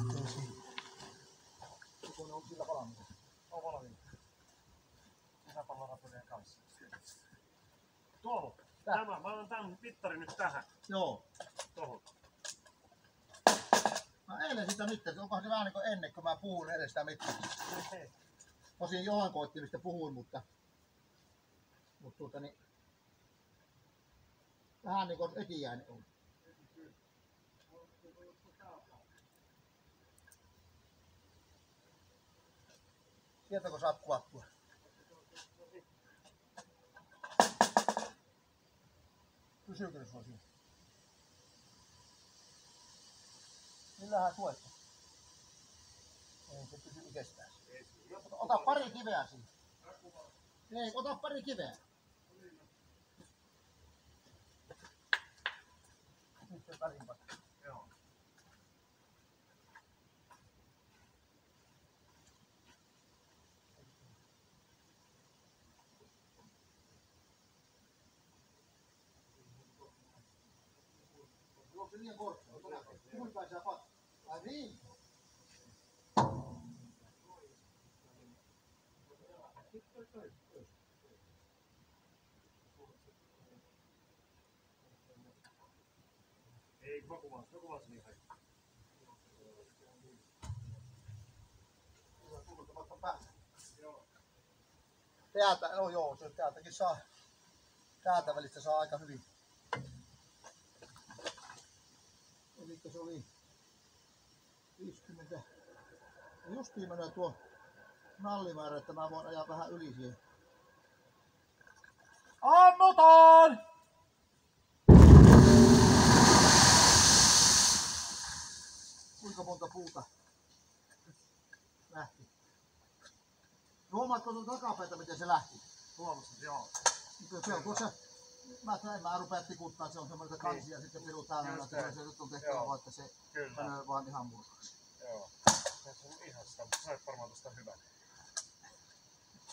lähtee siitä. Kun ne on sillä valmiina. On valmiina. Sisäpallorapujen kanssa. Tuohon. Tämä. Mä annan tämän mittarin nyt tähän. Joo. Tuohon. No eilen sitä nyt, että onkohan se vähän niin kuin ennen, kun mä puhun edes sitä mittarista. Tosin Johan koitti, mistä puhuin, mutta niin, vähän niin kuin etiäinen on. Sieltäkö saat kuvattua? Pysyykö se siinä? Millähän tuetta? Ei se pysy itsestään. Ota pari kiveä siinä. Ei, ota pari kiveä. Nyt se välimpää. Joo. Onko se liian korkea? Kuinka sä pat? Ai niin? Ei, vakuvassa niin haittaa. Täältä, no joo, se täältäkin saa. Täältä välistä saa aika hyvin. Elikkä se oli 50. Justiin menee tuo nallimäärä, että mä voin ajaa vähän yli siihen. Ammutaan! Kuinka monta puuta lähti? Huomaatko tuon takapäitä, miten se lähti? Huomasin, joo. Se on tuossa, mä rupean tikuttaa, se on semmoinen kansi ja sitten piru täällä, että se nyt on tehtävä vaan, että se menee vaan ihan murkaksi. Joo. Se on ihan sitä, mutta sait varmaan tosta hyvän.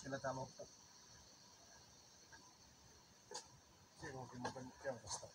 Kyllä tää loppuu. Siinä onkin muuten keltaista.